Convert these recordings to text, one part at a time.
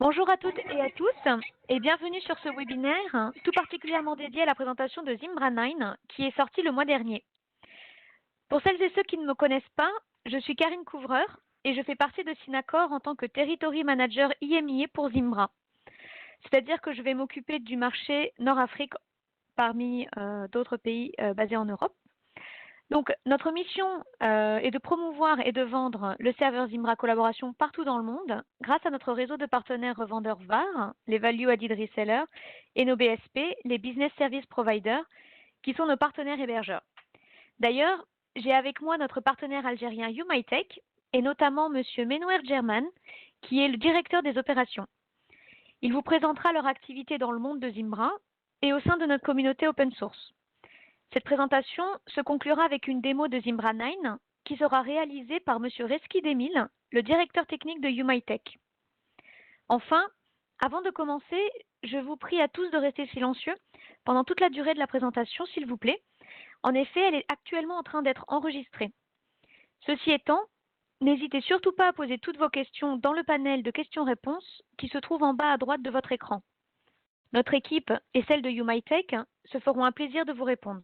Bonjour à toutes et à tous et bienvenue sur ce webinaire tout particulièrement dédié à la présentation de Zimbra 9 qui est sorti le mois dernier. Pour celles et ceux qui ne me connaissent pas, je suis Karine Couvreur et je fais partie de Synacor en tant que Territory Manager IMIA pour Zimbra. C'est-à-dire que je vais m'occuper du marché Nord-Afrique parmi d'autres pays basés en Europe. Donc, notre mission est de promouvoir et de vendre le serveur Zimbra Collaboration partout dans le monde grâce à notre réseau de partenaires revendeurs VAR, les Value Added Resellers, et nos BSP, les Business Service Providers, qui sont nos partenaires hébergeurs. D'ailleurs, j'ai avec moi notre partenaire algérien YouMyTech et notamment M. Menouer German, qui est le directeur des opérations. Il vous présentera leur activité dans le monde de Zimbra et au sein de notre communauté open source. Cette présentation se conclura avec une démo de Zimbra 9 qui sera réalisée par M. Reski Demil, le directeur technique de YouMyTech. Enfin, avant de commencer, je vous prie à tous de rester silencieux pendant toute la durée de la présentation, s'il vous plaît. En effet, elle est actuellement en train d'être enregistrée. Ceci étant, n'hésitez surtout pas à poser toutes vos questions dans le panel de questions-réponses qui se trouve en bas à droite de votre écran. Notre équipe et celle de YouMyTech se feront un plaisir de vous répondre.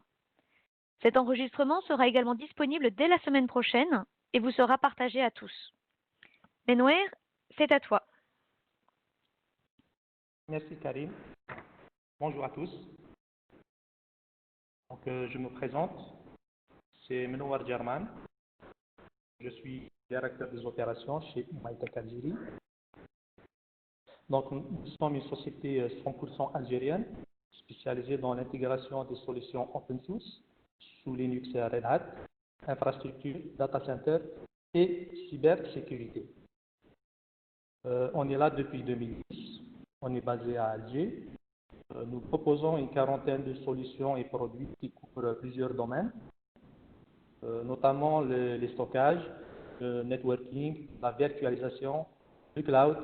Cet enregistrement sera également disponible dès la semaine prochaine et vous sera partagé à tous. Menouer, c'est à toi. Merci Karine. Bonjour à tous. Donc, je me présente, c'est Menouar German. Je suis directeur des opérations chez YouMyTech Algérie. Donc, nous sommes une société 100% algérienne spécialisée dans l'intégration des solutions open source sous Linux et Red Hat, infrastructure, data center et cybersécurité. On est là depuis 2010. On est basé à Alger. Nous proposons une quarantaine de solutions et produits qui couvrent plusieurs domaines, notamment les stockages, le networking, la virtualisation, le cloud,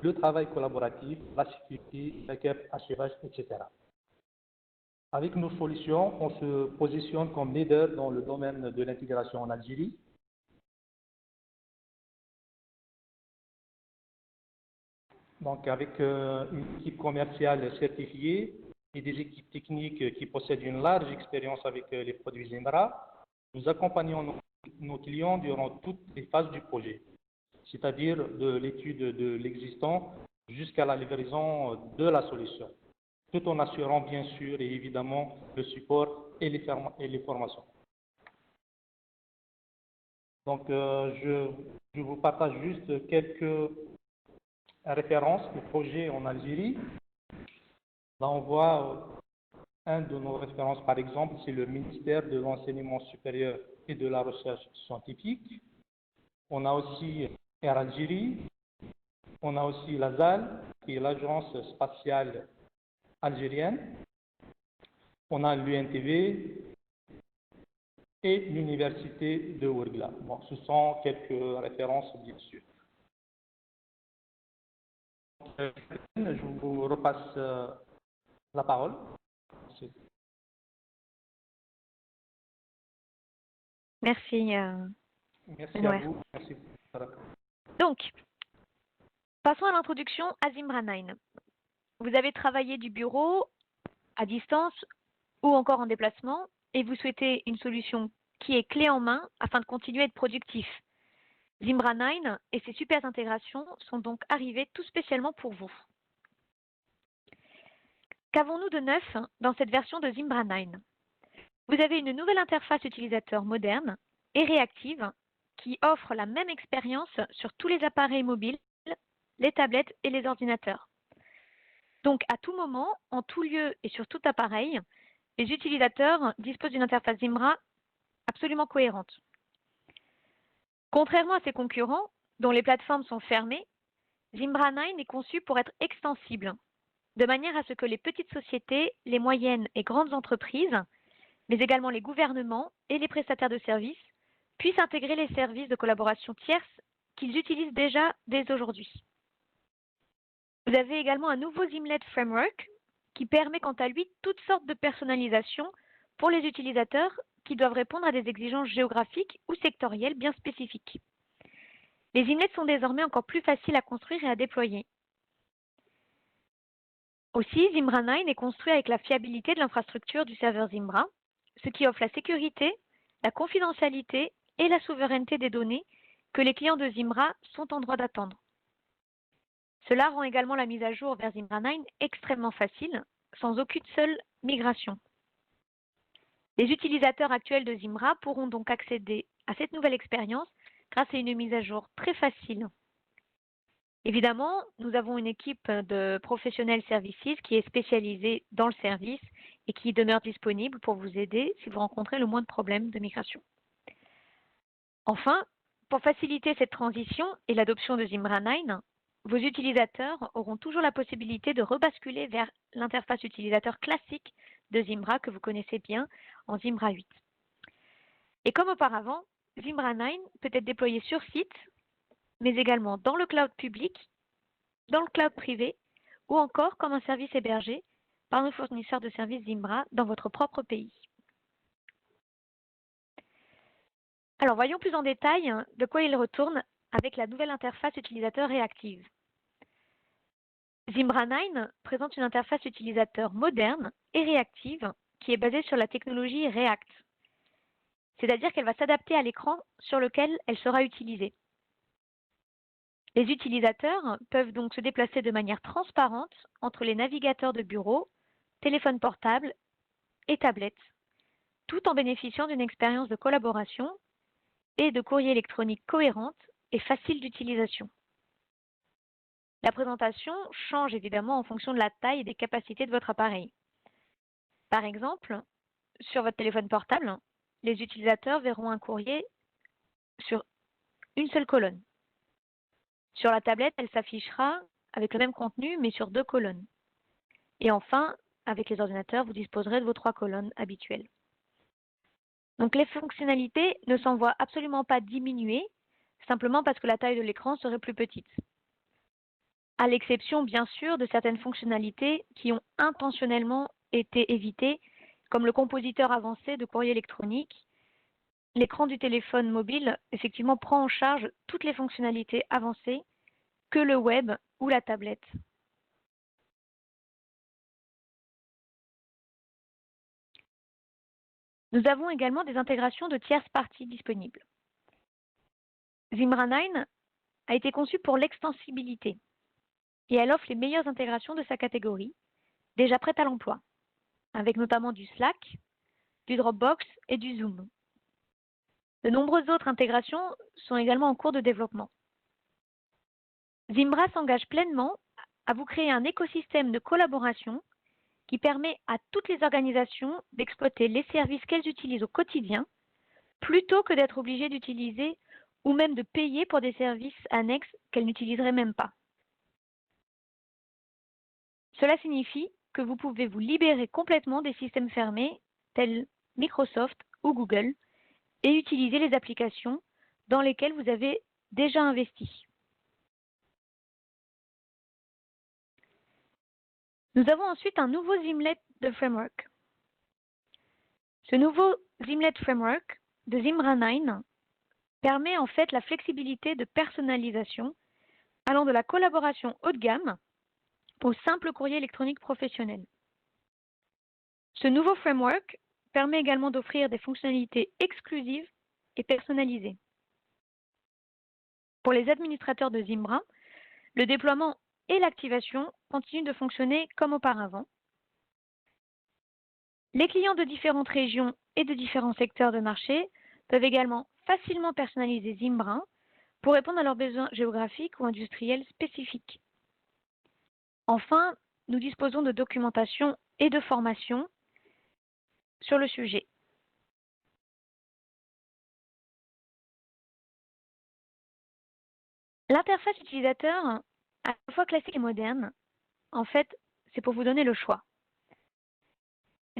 le travail collaboratif, la sécurité, backup, archivage, etc. Avec nos solutions, on se positionne comme leader dans le domaine de l'intégration en Algérie. Donc, avec une équipe commerciale certifiée et des équipes techniques qui possèdent une large expérience avec les produits Zimbra, nous accompagnons nos clients durant toutes les phases du projet, c'est-à-dire de l'étude de l'existant jusqu'à la livraison de la solution, tout en assurant bien sûr et évidemment le support et les formations. Donc, je vous partage juste quelques référence au projet en Algérie. Là, on voit un de nos références, par exemple, c'est le ministère de l'Enseignement supérieur et de la Recherche scientifique. On a aussi Air Algérie. On a aussi la ZAL, qui est l'Agence spatiale algérienne. On a l'UNTV et l'Université de Ouargla. Bon, ce sont quelques références, bien sûr. Je vous repasse la parole. Merci. Merci à vous. Merci. Donc, passons à l'introduction à Zimbra 9. Vous avez travaillé du bureau, à distance ou encore en déplacement et vous souhaitez une solution qui est clé en main afin de continuer à être productif. Zimbra 9 et ses super intégrations sont donc arrivées tout spécialement pour vous. Qu'avons-nous de neuf dans cette version de Zimbra 9? Vous avez une nouvelle interface utilisateur moderne et réactive qui offre la même expérience sur tous les appareils mobiles, les tablettes et les ordinateurs. Donc, à tout moment, en tout lieu et sur tout appareil, les utilisateurs disposent d'une interface Zimbra absolument cohérente. Contrairement à ses concurrents, dont les plateformes sont fermées, Zimbra 9 est conçu pour être extensible, de manière à ce que les petites sociétés, les moyennes et grandes entreprises, mais également les gouvernements et les prestataires de services, puissent intégrer les services de collaboration tierces qu'ils utilisent déjà dès aujourd'hui. Vous avez également un nouveau Zimlet Framework qui permet quant à lui toutes sortes de personnalisation pour les utilisateurs qui doivent répondre à des exigences géographiques ou sectorielles bien spécifiques. Les Zimlets sont désormais encore plus faciles à construire et à déployer. Aussi, Zimbra 9 est construit avec la fiabilité de l'infrastructure du serveur Zimbra, ce qui offre la sécurité, la confidentialité et la souveraineté des données que les clients de Zimbra sont en droit d'attendre. Cela rend également la mise à jour vers Zimbra 9 extrêmement facile, sans aucune seule migration. Les utilisateurs actuels de Zimbra pourront donc accéder à cette nouvelle expérience grâce à une mise à jour très facile. Évidemment, nous avons une équipe de professionnels services qui est spécialisée dans le service et qui demeure disponible pour vous aider si vous rencontrez le moins de problèmes de migration. Enfin, pour faciliter cette transition et l'adoption de Zimbra 9, vos utilisateurs auront toujours la possibilité de rebasculer vers l'interface utilisateur classique de Zimbra que vous connaissez bien en Zimbra 8. Et comme auparavant, Zimbra 9 peut être déployé sur site, mais également dans le cloud public, dans le cloud privé, ou encore comme un service hébergé par nos fournisseurs de services Zimbra dans votre propre pays. Alors voyons plus en détail de quoi il retourne avec la nouvelle interface utilisateur réactive. Zimbra 9 présente une interface utilisateur moderne et réactive qui est basée sur la technologie React, c'est-à-dire qu'elle va s'adapter à l'écran sur lequel elle sera utilisée. Les utilisateurs peuvent donc se déplacer de manière transparente entre les navigateurs de bureau, téléphone portable et tablettes, tout en bénéficiant d'une expérience de collaboration et de courrier électronique cohérente et facile d'utilisation. La présentation change évidemment en fonction de la taille et des capacités de votre appareil. Par exemple, sur votre téléphone portable, les utilisateurs verront un courrier sur une seule colonne. Sur la tablette, elle s'affichera avec le même contenu, mais sur 2 colonnes. Et enfin, avec les ordinateurs, vous disposerez de vos 3 colonnes habituelles. Donc les fonctionnalités ne s'envoient absolument pas diminuer, simplement parce que la taille de l'écran serait plus petite. À l'exception, bien sûr, de certaines fonctionnalités qui ont intentionnellement été évitées, comme le compositeur avancé de courrier électronique. L'écran du téléphone mobile, effectivement, prend en charge toutes les fonctionnalités avancées que le web ou la tablette. Nous avons également des intégrations de tierces parties disponibles. Zimbra 9 a été conçue pour l'extensibilité et elle offre les meilleures intégrations de sa catégorie, déjà prêtes à l'emploi, avec notamment du Slack, du Dropbox et du Zoom. De nombreuses autres intégrations sont également en cours de développement. Zimbra s'engage pleinement à vous créer un écosystème de collaboration qui permet à toutes les organisations d'exploiter les services qu'elles utilisent au quotidien, plutôt que d'être obligées d'utiliser ou même de payer pour des services annexes qu'elles n'utiliseraient même pas. Cela signifie que vous pouvez vous libérer complètement des systèmes fermés tels Microsoft ou Google et utiliser les applications dans lesquelles vous avez déjà investi. Nous avons ensuite un nouveau Zimlet de Framework. Ce nouveau Zimlet Framework de Zimbra 9 permet en fait la flexibilité de personnalisation allant de la collaboration haut de gamme au simple courrier électronique professionnel. Ce nouveau framework permet également d'offrir des fonctionnalités exclusives et personnalisées. Pour les administrateurs de Zimbra, le déploiement et l'activation continuent de fonctionner comme auparavant. Les clients de différentes régions et de différents secteurs de marché peuvent également facilement personnaliser Zimbra pour répondre à leurs besoins géographiques ou industriels spécifiques. Enfin, nous disposons de documentation et de formation sur le sujet. L'interface utilisateur, à la fois classique et moderne, en fait, c'est pour vous donner le choix.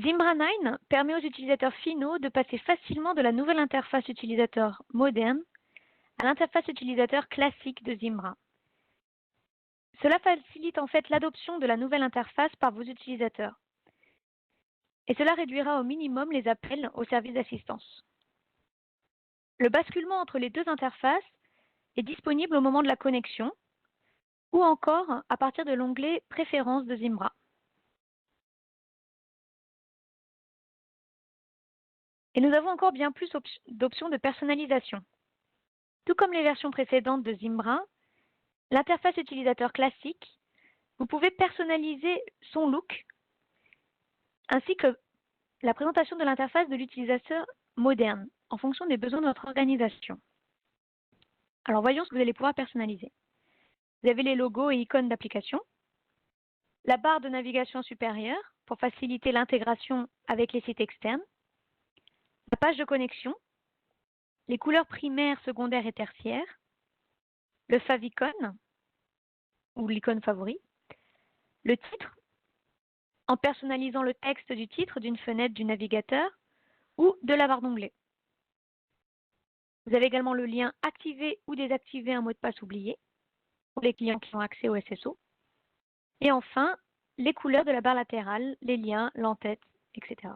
Zimbra 9 permet aux utilisateurs finaux de passer facilement de la nouvelle interface utilisateur moderne à l'interface utilisateur classique de Zimbra. Cela facilite en fait l'adoption de la nouvelle interface par vos utilisateurs. Et cela réduira au minimum les appels aux services d'assistance. Le basculement entre les deux interfaces est disponible au moment de la connexion ou encore à partir de l'onglet Préférences de Zimbra. Et nous avons encore bien plus d'options de personnalisation. Tout comme les versions précédentes de Zimbra, l'interface utilisateur classique, vous pouvez personnaliser son look, ainsi que la présentation de l'interface de l'utilisateur moderne, en fonction des besoins de votre organisation. Alors voyons ce que vous allez pouvoir personnaliser. Vous avez les logos et icônes d'application, la barre de navigation supérieure pour faciliter l'intégration avec les sites externes, la page de connexion, les couleurs primaires, secondaires et tertiaires, le favicon ou l'icône favori, le titre, en personnalisant le texte du titre d'une fenêtre du navigateur ou de la barre d'onglet. Vous avez également le lien activer ou désactiver un mot de passe oublié pour les clients qui ont accès au SSO. Et enfin, les couleurs de la barre latérale, les liens, l'entête, etc.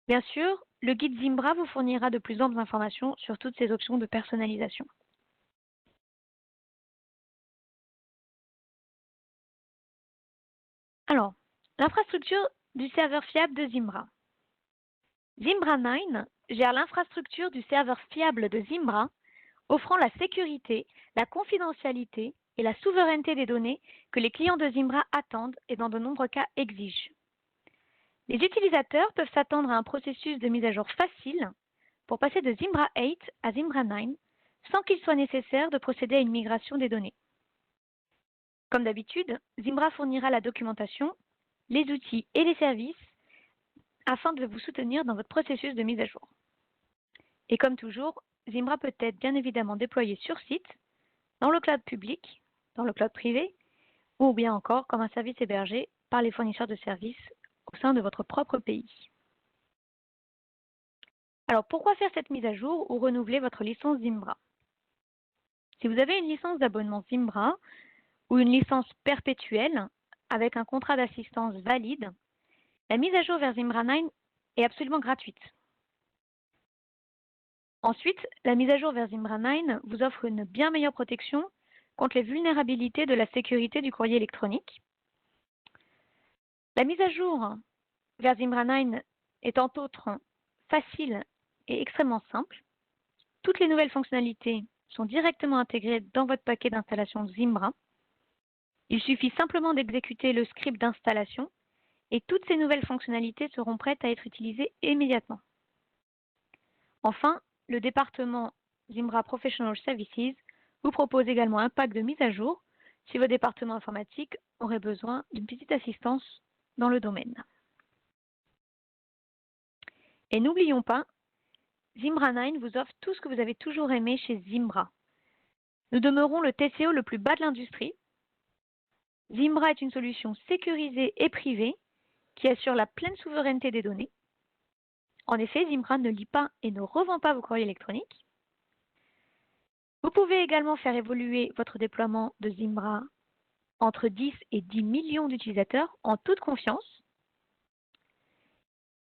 Bien sûr, le guide Zimbra vous fournira de plus amples informations sur toutes ces options de personnalisation. Alors, l'infrastructure du serveur fiable de Zimbra. Zimbra 9 gère l'infrastructure du serveur fiable de Zimbra, offrant la sécurité, la confidentialité et la souveraineté des données que les clients de Zimbra attendent et dans de nombreux cas exigent. Les utilisateurs peuvent s'attendre à un processus de mise à jour facile pour passer de Zimbra 8 à Zimbra 9 sans qu'il soit nécessaire de procéder à une migration des données. Comme d'habitude, Zimbra fournira la documentation, les outils et les services afin de vous soutenir dans votre processus de mise à jour. Et comme toujours, Zimbra peut être bien évidemment déployé sur site, dans le cloud public, dans le cloud privé, ou bien encore comme un service hébergé par les fournisseurs de services au sein de votre propre pays. Alors pourquoi faire cette mise à jour ou renouveler votre licence Zimbra? Si vous avez une licence d'abonnement Zimbra ou une licence perpétuelle avec un contrat d'assistance valide, la mise à jour vers Zimbra 9 est absolument gratuite. Ensuite, la mise à jour vers Zimbra 9 vous offre une bien meilleure protection contre les vulnérabilités de la sécurité du courrier électronique. La mise à jour vers Zimbra 9 est entre autres facile et extrêmement simple. Toutes les nouvelles fonctionnalités sont directement intégrées dans votre paquet d'installation Zimbra. Il suffit simplement d'exécuter le script d'installation et toutes ces nouvelles fonctionnalités seront prêtes à être utilisées immédiatement. Enfin, le département Zimbra Professional Services vous propose également un pack de mise à jour si votre département informatique aurait besoin d'une petite assistance dans le domaine. Et n'oublions pas, Zimbra 9 vous offre tout ce que vous avez toujours aimé chez Zimbra. Nous demeurons le TCO le plus bas de l'industrie. Zimbra est une solution sécurisée et privée qui assure la pleine souveraineté des données. En effet, Zimbra ne lit pas et ne revend pas vos courriers électroniques. Vous pouvez également faire évoluer votre déploiement de Zimbra entre 10 et 10 millions d'utilisateurs en toute confiance.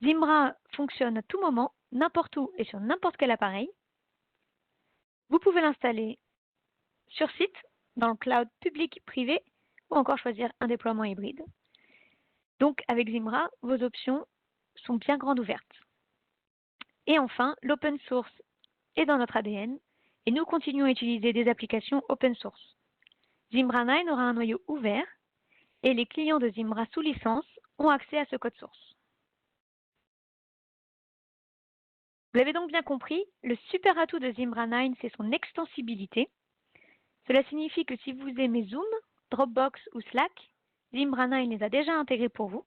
Zimbra fonctionne à tout moment, n'importe où et sur n'importe quel appareil. Vous pouvez l'installer sur site, dans le cloud public privé ou encore choisir un déploiement hybride. Donc avec Zimbra, vos options sont bien grandes ouvertes. Et enfin, l'open source est dans notre ADN et nous continuons à utiliser des applications open source. Zimbra 9 aura un noyau ouvert et les clients de Zimbra sous licence ont accès à ce code source. Vous l'avez donc bien compris, le super atout de Zimbra 9, c'est son extensibilité. Cela signifie que si vous aimez Zoom, Dropbox ou Slack, Zimbra 9 les a déjà intégrés pour vous.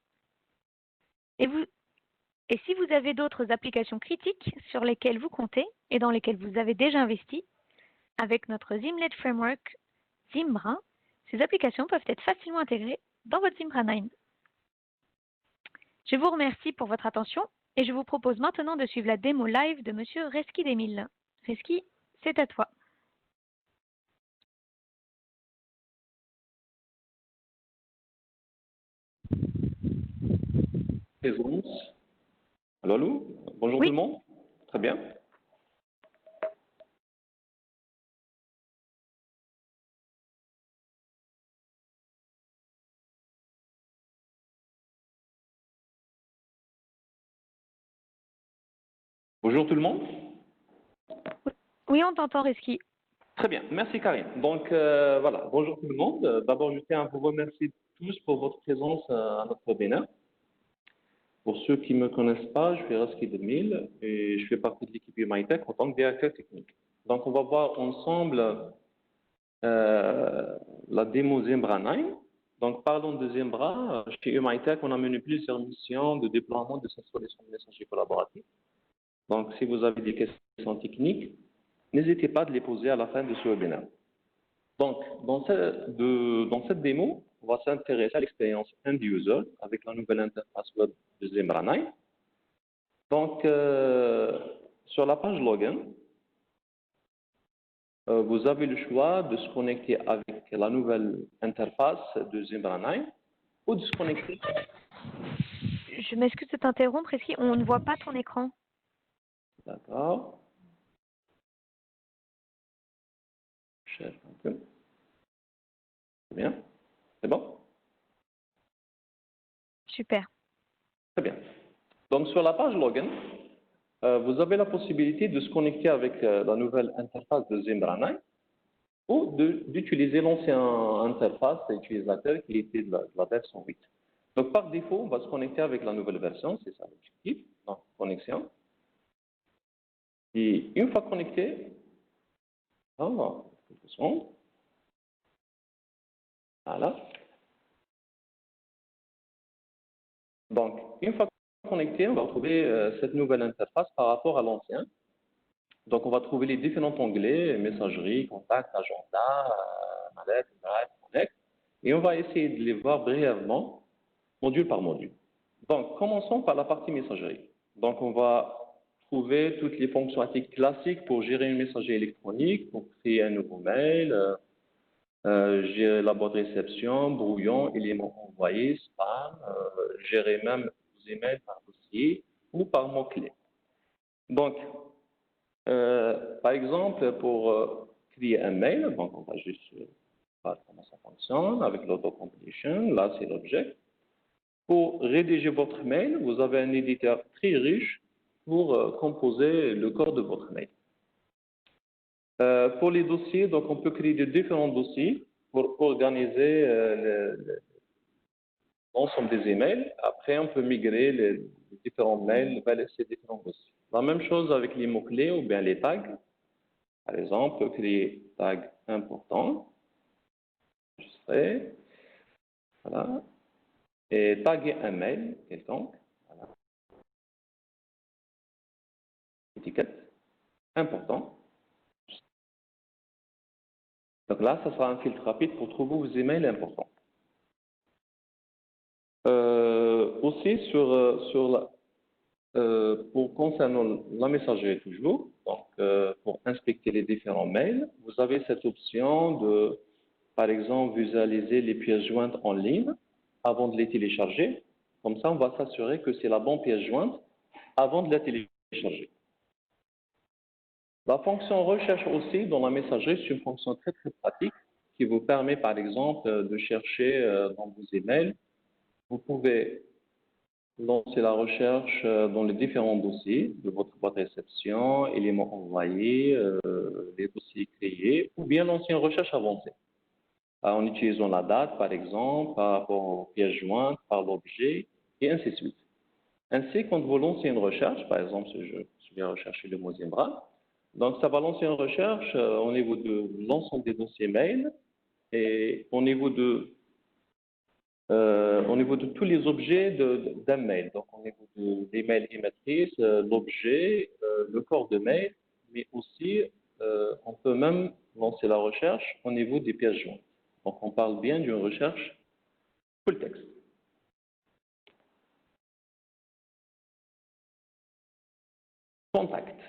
Et si vous avez d'autres applications critiques sur lesquelles vous comptez et dans lesquelles vous avez déjà investi, avec notre Zimlet Framework Zimbra, ces applications peuvent être facilement intégrées dans votre Zimbra 9. Je vous remercie pour votre attention et je vous propose maintenant de suivre la démo live de Monsieur Reski Demille. Reski, c'est à toi. Présence. Allô, allô. Bonjour Oui. tout le monde. Très bien. Bonjour tout le monde. Oui, on t'entend, Reski. Très bien, merci Karine. Donc voilà, bonjour tout le monde. D'abord, je tiens à vous remercier tous pour votre présence à notre webinaire. Pour ceux qui ne me connaissent pas, je suis Reski Demil et je fais partie de l'équipe UMITech en tant que directeur technique. Donc on va voir ensemble la démo Zimbra 9. Donc parlons de Zimbra. Chez UMITech, on a mené plusieurs missions de déploiement de cette solution de messagerie collaborative. Donc si vous avez des questions techniques, n'hésitez pas à les poser à la fin de ce webinaire. Donc, dans cette démo, on va s'intéresser à l'expérience end-user avec la nouvelle interface web de Zimbra 9. Donc, sur la page login, vous avez le choix de se connecter avec la nouvelle interface de Zimbra 9 ou de se connecter. Je m'excuse de t'interrompre, Reski, on ne voit pas ton écran. D'accord. Chef un peu. Très bien. C'est bon? Super. Très bien. Donc, sur la page login, vous avez la possibilité de se connecter avec la nouvelle interface de Zimbra 9 ou d'utiliser l'ancienne interface utilisateur qui était de la version 8. Donc, par défaut, on va se connecter avec la nouvelle version, c'est ça l'objectif, donc connexion. Et une fois connecté, voilà, quelques secondes. Voilà. Donc, une fois connecté, on va retrouver cette nouvelle interface par rapport à l'ancien. Donc, on va trouver les différents onglets, messagerie, contact, agenda, mallette, drive, connect. Et on va essayer de les voir brièvement, module par module. Donc, commençons par la partie messagerie. Donc, on va trouver toutes les fonctionnalités classiques pour gérer une messagerie électronique, pour créer un nouveau mail, gérer la boîte réception, brouillon, éléments envoyés, spam, gérer même vos emails par dossier ou par mots-clés. Donc, par exemple, pour créer un mail, donc on va juste voir comment ça fonctionne avec l'autocompletion. Là, c'est l'objet. Pour rédiger votre mail, vous avez un éditeur très riche pour composer le corps de votre mail. Pour les dossiers, donc on peut créer de différents dossiers pour organiser l'ensemble des emails. Après, on peut migrer les différents mails vers ces différents dossiers. La même chose avec les mots-clés ou bien les tags. Par exemple, on peut créer tag important, enregistrer, voilà, et taguer un mail quelconque, voilà. Étiquette important. Donc là, ça sera un filtre rapide pour trouver vos emails importants. Aussi, pour concernant la messagerie toujours, donc pour inspecter les différents mails, vous avez cette option de, par exemple, visualiser les pièces jointes en ligne avant de les télécharger. Comme ça, on va s'assurer que c'est la bonne pièce jointe avant de la télécharger. La fonction recherche aussi dans la messagerie, c'est une fonction très très pratique qui vous permet par exemple de chercher dans vos emails. Vous pouvez lancer la recherche dans les différents dossiers de votre boîte réception, éléments envoyés, les dossiers créés, ou bien lancer une recherche avancée en utilisant la date par exemple, par rapport aux pièces jointes, par l'objet, et ainsi de suite. Ainsi, quand vous lancez une recherche, par exemple, si je vais rechercher le mot Zimbra, donc ça va lancer une recherche au niveau de l'ensemble des dossiers mail et au niveau de tous les objets d'un mail. Donc au niveau des mails émettrices, l'objet, le corps de mail, mais aussi on peut même lancer la recherche au niveau des pièces jointes. Donc on parle bien d'une recherche full text. Contact.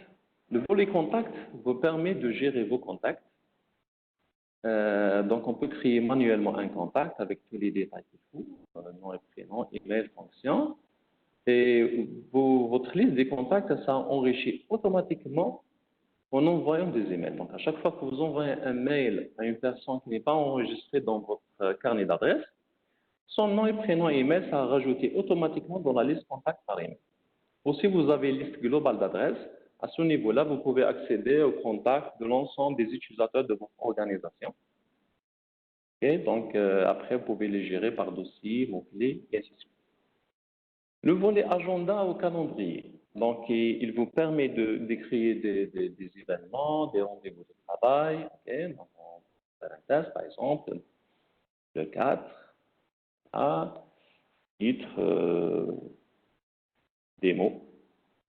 Le volet contact vous permet de gérer vos contacts. Donc, on peut créer manuellement un contact avec tous les détails qu'il faut, nom et prénom, email, fonction. Et votre liste des contacts, ça enrichit automatiquement en envoyant des emails. Donc, à chaque fois que vous envoyez un mail à une personne qui n'est pas enregistrée dans votre carnet d'adresse, son nom et prénom et email sera rajouté automatiquement dans la liste contact par email. Aussi, vous avez une liste globale d'adresses À ce niveau-là, vous pouvez accéder au contact de l'ensemble des utilisateurs de votre organisation. Et donc, après, vous pouvez les gérer par dossier, mots-clés, et ainsi de suite. Le volet agenda au calendrier. Donc, il vous permet de créer des événements, des rendez-vous de travail. Okay? Donc, on va faire un test, par exemple, le 4 à titre démo,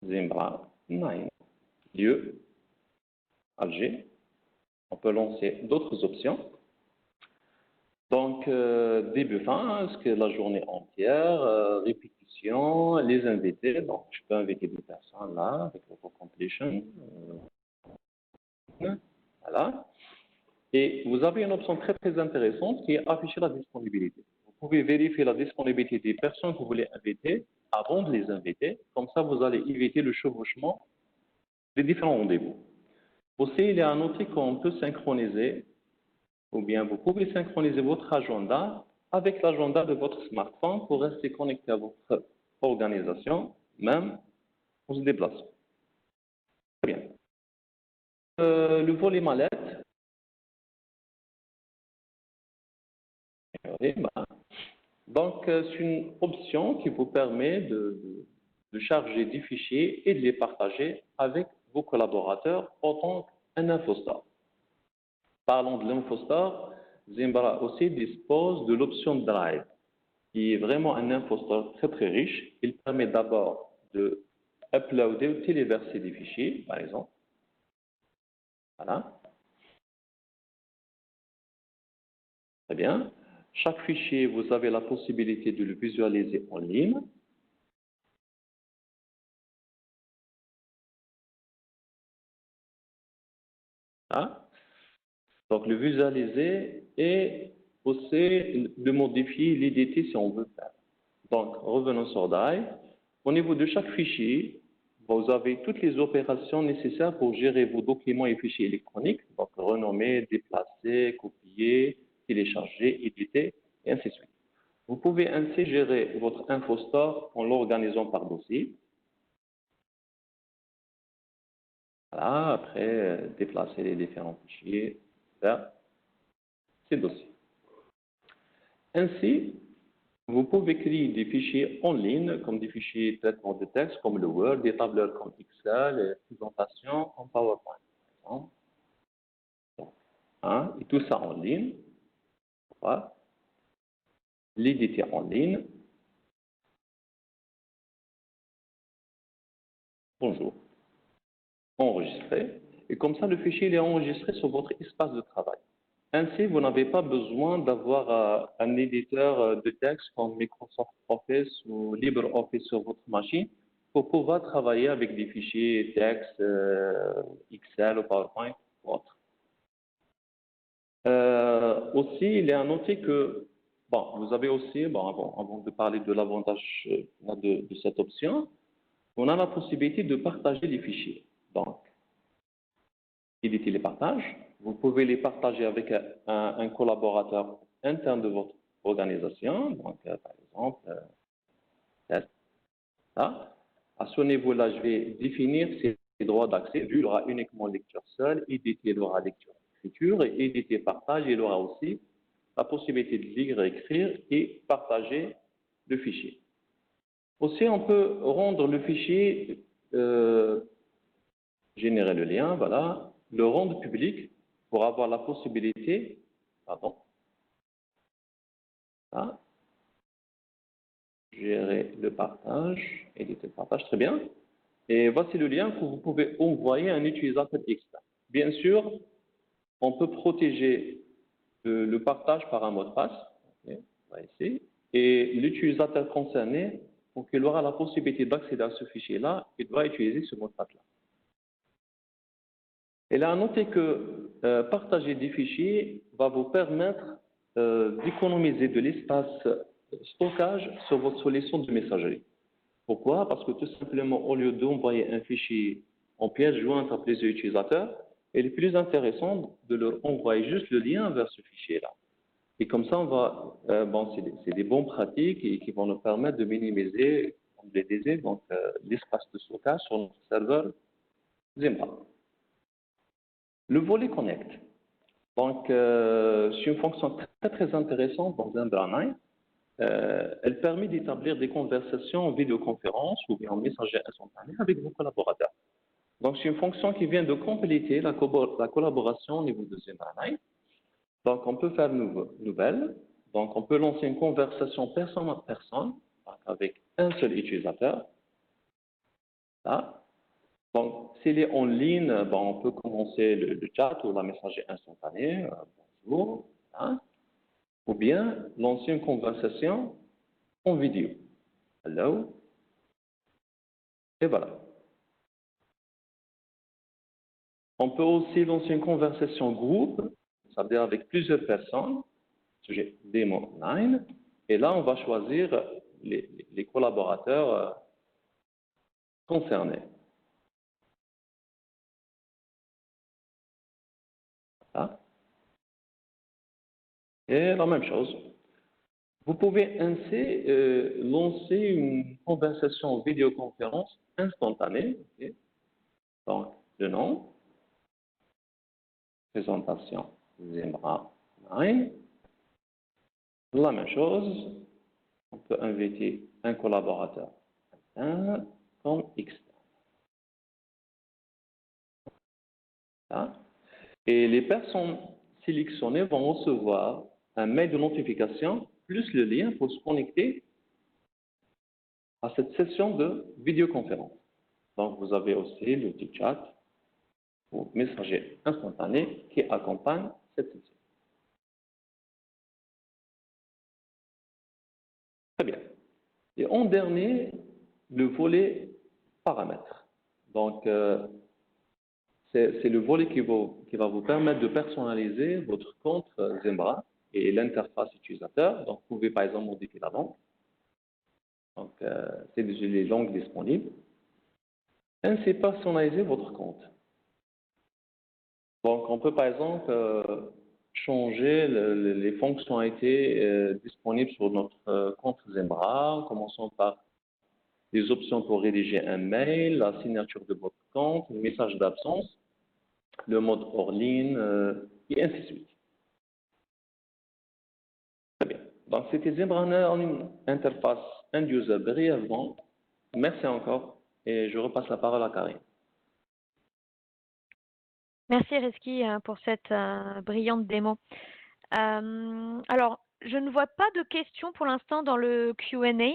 Zimbra, 9, lieu, Alger. On peut lancer d'autres options. Donc, début, fin, ce que la journée entière, répétition, les invités. Donc, je peux inviter des personnes là, avec le completion. Voilà. Et vous avez une option très, très intéressante qui est afficher la disponibilité. Vous pouvez vérifier la disponibilité des personnes que vous voulez inviter avant de les inviter. Comme ça, vous allez éviter le chevauchement des différents rendez-vous. Aussi, il y a un outil qu'on peut synchroniser, ou bien vous pouvez synchroniser votre agenda avec l'agenda de votre smartphone pour rester connecté à votre organisation, même en se déplaçant. Très bien. Le volet mallette. Donc, c'est une option qui vous permet de charger des fichiers et de les partager avec vos collaborateurs en tant qu'un infostore. Parlons de l'infostore, Zimbra aussi dispose de l'option Drive, qui est vraiment un infostore très très riche. Il permet d'abord de uploader ou téléverser des fichiers, par exemple. Voilà. Très bien. Chaque fichier, vous avez la possibilité de le visualiser en ligne. Voilà. Donc, le visualiser et aussi de modifier l'identité si on veut faire. Donc, revenons sur Drive. Au niveau de chaque fichier, vous avez toutes les opérations nécessaires pour gérer vos documents et fichiers électroniques, donc renommer, déplacer, copier, télécharger, éditer, et ainsi de suite. Vous pouvez ainsi gérer votre infostore en l'organisant par dossier. Voilà, après, déplacer les différents fichiers vers ces dossiers. Ainsi, vous pouvez créer des fichiers en ligne, comme des fichiers de traitement de texte, comme le Word, des tableurs comme Excel, des présentations en PowerPoint, par exemple. Hein, et tout ça en ligne. Voilà. L'éditer en ligne. Bonjour. Enregistrer. Et comme ça, le fichier il est enregistré sur votre espace de travail. Ainsi, vous n'avez pas besoin d'avoir un éditeur de texte comme Microsoft Office ou LibreOffice sur votre machine pour pouvoir travailler avec des fichiers texte, Excel ou PowerPoint ou autre. Aussi, il y a un outil que, bon, vous avez aussi, bon, avant de parler de l'avantage de cette option, on a la possibilité de partager les fichiers. Donc, éditer les partages. Vous pouvez les partager avec un collaborateur interne de votre organisation. Donc, par exemple, là. À ce niveau-là, je vais définir ses droits d'accès. Lui, il aura uniquement lecture seule. Éditer, il aura lecture écriture. Et éditer partage, il aura aussi la possibilité de lire, écrire et partager le fichier. Aussi, on peut rendre le fichier, générer le lien, voilà, le rendre public pour avoir la possibilité, pardon, là, gérer le partage, éditer le partage, très bien. Et voici le lien que vous pouvez envoyer à un utilisateur externe. Bien sûr, on peut protéger le partage par un mot de passe, okay, on va essayer, et l'utilisateur concerné, donc il aura la possibilité d'accéder à ce fichier-là, il doit utiliser ce mot de passe-là. Et là, notez que partager des fichiers va vous permettre d'économiser de l'espace stockage sur votre solution de messagerie. Pourquoi? Parce que tout simplement, au lieu d'envoyer un fichier en pièce jointe à plusieurs utilisateurs, il est plus intéressant de leur envoyer juste le lien vers ce fichier-là. Et comme ça, on va, bon, c'est des bonnes pratiques et qui vont nous permettre de minimiser, comme je l'ai dit, donc l'espace de stockage sur notre serveur Zimbra. Le volet Connect. Donc, c'est une fonction très intéressante dans Zimbra 9. Elle permet d'établir des conversations en vidéoconférence ou bien en messagerie instantanée avec vos collaborateurs. Donc, c'est une fonction qui vient de compléter la collaboration au niveau de Zimbra 9. Donc, on peut faire nouvelle. Donc, on peut lancer une conversation personne à personne avec un seul utilisateur. Là. Donc, s'il est en ligne, on peut commencer le chat ou la messagerie instantanée. Bonjour. Hein, ou bien lancer une conversation en vidéo. Hello. Et voilà. On peut aussi lancer une conversation groupe, c'est-à-dire avec plusieurs personnes, sujet démo 9. Et là, on va choisir les collaborateurs concernés. Voilà. Et la même chose. Vous pouvez ainsi lancer une conversation en vidéoconférence instantanée. Okay. Donc, le nom, présentation Zimbra 9. La même chose, on peut inviter un collaborateur interne comme externe. Voilà. Et les personnes sélectionnées vont recevoir un mail de notification plus le lien pour se connecter à cette session de vidéoconférence. Donc, vous avez aussi l'outil chat ou messager instantané qui accompagne cette session. Très bien. Et en dernier, le volet paramètres. Donc, c'est le volet qui va vous permettre de personnaliser votre compte Zimbra et l'interface utilisateur. Donc, vous pouvez par exemple modifier la langue. Donc, c'est les langues disponibles. Ainsi, personnaliser votre compte. Donc, on peut par exemple changer les fonctionnalités disponibles sur notre compte Zimbra, en commençant par les options pour rédiger un mail, la signature de votre compte, le message d'absence, le mode hors ligne, et ainsi de suite. Très bien. Donc, c'était Zimbra en interface end-user brièvement. Merci encore et je repasse la parole à Karine. Merci Reski pour cette brillante démo. Alors, je ne vois pas de questions pour l'instant dans le Q&A.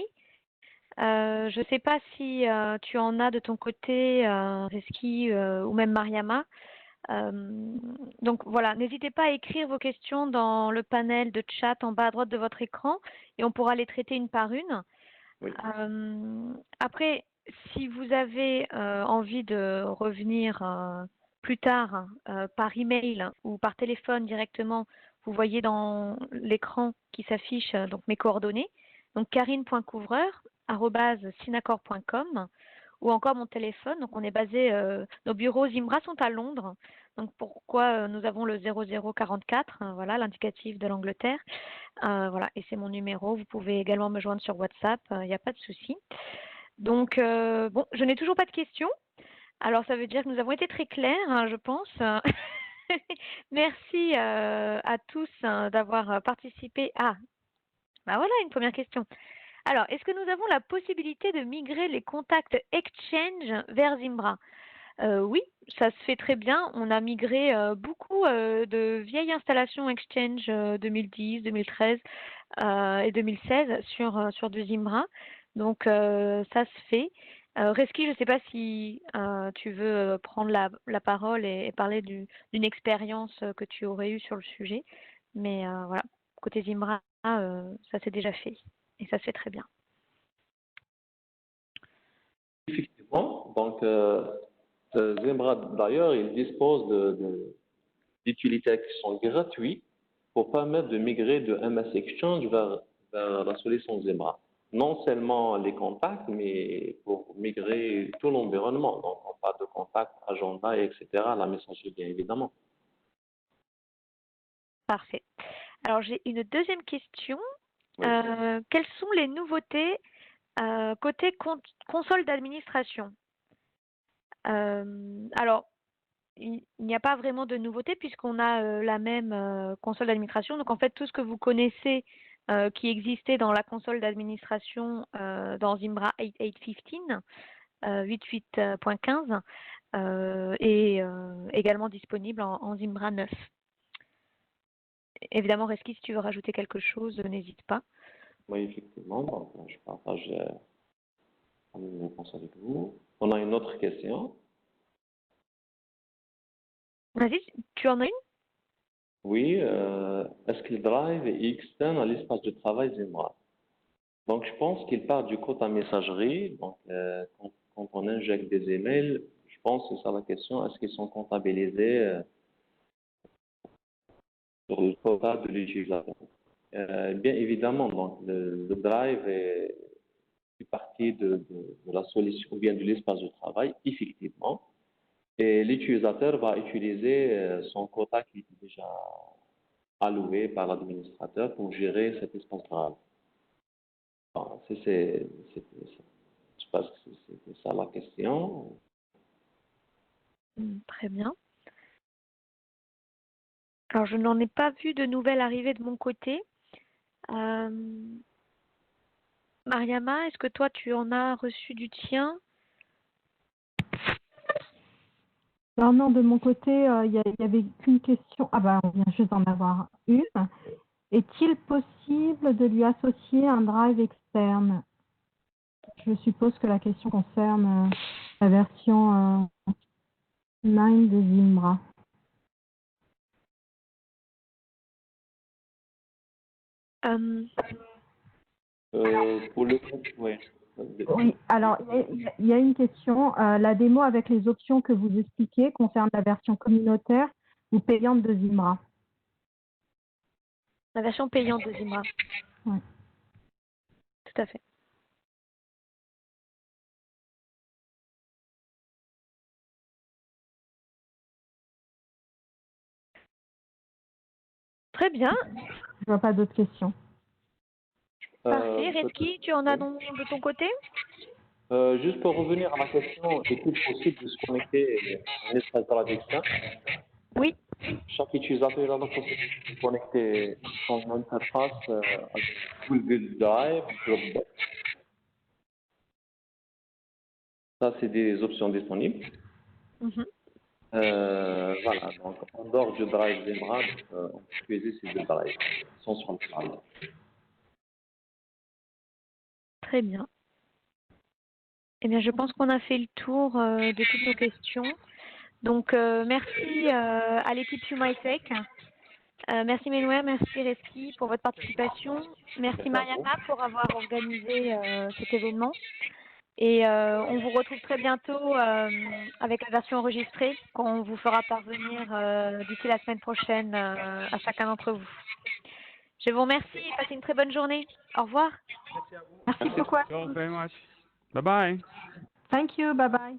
Je ne sais pas si tu en as de ton côté, Reski ou même Mariama. Donc voilà, n'hésitez pas à écrire vos questions dans le panel de chat en bas à droite de votre écran et on pourra les traiter une par une. Oui. Après, si vous avez envie de revenir plus tard par email ou par téléphone directement, vous voyez dans l'écran qui s'affiche donc mes coordonnées, donc karine.couvreur@synacor.com ou encore mon téléphone. Donc on est basé, nos bureaux Zimbra sont à Londres. Donc pourquoi nous avons le 0044, voilà l'indicatif de l'Angleterre. Voilà, et c'est mon numéro. Vous pouvez également me joindre sur WhatsApp, il n'y a pas de souci. Donc bon, je n'ai toujours pas de questions. Alors ça veut dire que nous avons été très clairs, hein, je pense. Merci à tous d'avoir participé. Ah, bah voilà une première question. Alors, est-ce que nous avons la possibilité de migrer les contacts Exchange vers Zimbra? Oui, ça se fait très bien. On a migré beaucoup de vieilles installations Exchange 2010, 2013 et 2016 sur du Zimbra. Donc, ça se fait. Reski, je ne sais pas si tu veux prendre la parole et parler d'une expérience que tu aurais eue sur le sujet. Mais voilà, côté Zimbra, ça s'est déjà fait et ça se fait très bien. Effectivement, donc Zimbra d'ailleurs, il dispose d'utilitaires qui sont gratuits pour permettre de migrer de MS Exchange vers la solution Zimbra. Non seulement les contacts, mais pour migrer tout l'environnement. Donc, on parle de contacts, agenda, etc., la messagerie, bien évidemment. Parfait. Alors, j'ai une deuxième question. Oui. Quelles sont les nouveautés côté console d'administration? Alors, il n'y a pas vraiment de nouveauté puisqu'on a la même console d'administration. Donc en fait, tout ce que vous connaissez qui existait dans la console d'administration dans Zimbra 8815, 88.15, est également disponible en Zimbra 9. Évidemment, Reski, si tu veux rajouter quelque chose, n'hésite pas. Oui, effectivement. Donc, je partage mes réponses avec vous. On a une autre question. Vas-y, tu en as une? Oui, est-ce que le drive est externe à l'espace de travail Zimbra? Donc, je pense qu'il part du quota messagerie. Donc, quand on injecte des emails, je pense que c'est ça la question. Est-ce qu'ils sont comptabilisés sur le quota de l'utilisateur? Bien évidemment, donc, le drive fait partie de la solution ou bien de l'espace de travail, effectivement. Et l'utilisateur va utiliser son quota qui est déjà alloué par l'administrateur pour gérer cet espace drive. Bon, je pense que c'était ça la question. Très bien. Alors, je n'en ai pas vu de nouvelles arrivées de mon côté. Mariama, est-ce que toi, tu en as reçu du tien? Alors non, de mon côté, il y avait qu'une question. Ah bah, on vient juste d'en avoir une. Est-il possible de lui associer un drive externe? Je suppose que la question concerne la version 9 de Zimbra. Pour le oui. Oui, alors il y a une question. La démo avec les options que vous expliquez concerne la version communautaire ou payante de Zimbra. La version payante de Zimbra. Oui. Tout à fait. Très bien. Je vois pas d'autres questions. Parfait. Reski, tu en as de ton côté? Juste pour revenir à la question, est-il possible de se connecter à un espace drive externe? Oui. Chaque utilisateur a la possibilité de se connecter son interface avec Google Drive, Dropbox. Ça, c'est des options disponibles. Voilà, donc en dehors du drive Zimbra, on peut utiliser ces deux drives, ils sont sur le cloud. Très bien. Eh bien, je pense qu'on a fait le tour de toutes nos questions. Donc, merci à l'équipe HumaTech. Merci Menouer, merci Reski pour votre participation. Merci Mariama pour avoir organisé cet événement. Et on vous retrouve très bientôt avec la version enregistrée qu'on vous fera parvenir d'ici la semaine prochaine à chacun d'entre vous. Je vous remercie et passez une très bonne journée. Au revoir. Merci beaucoup. Thank you very much. Bye-bye. Thank you. Bye bye.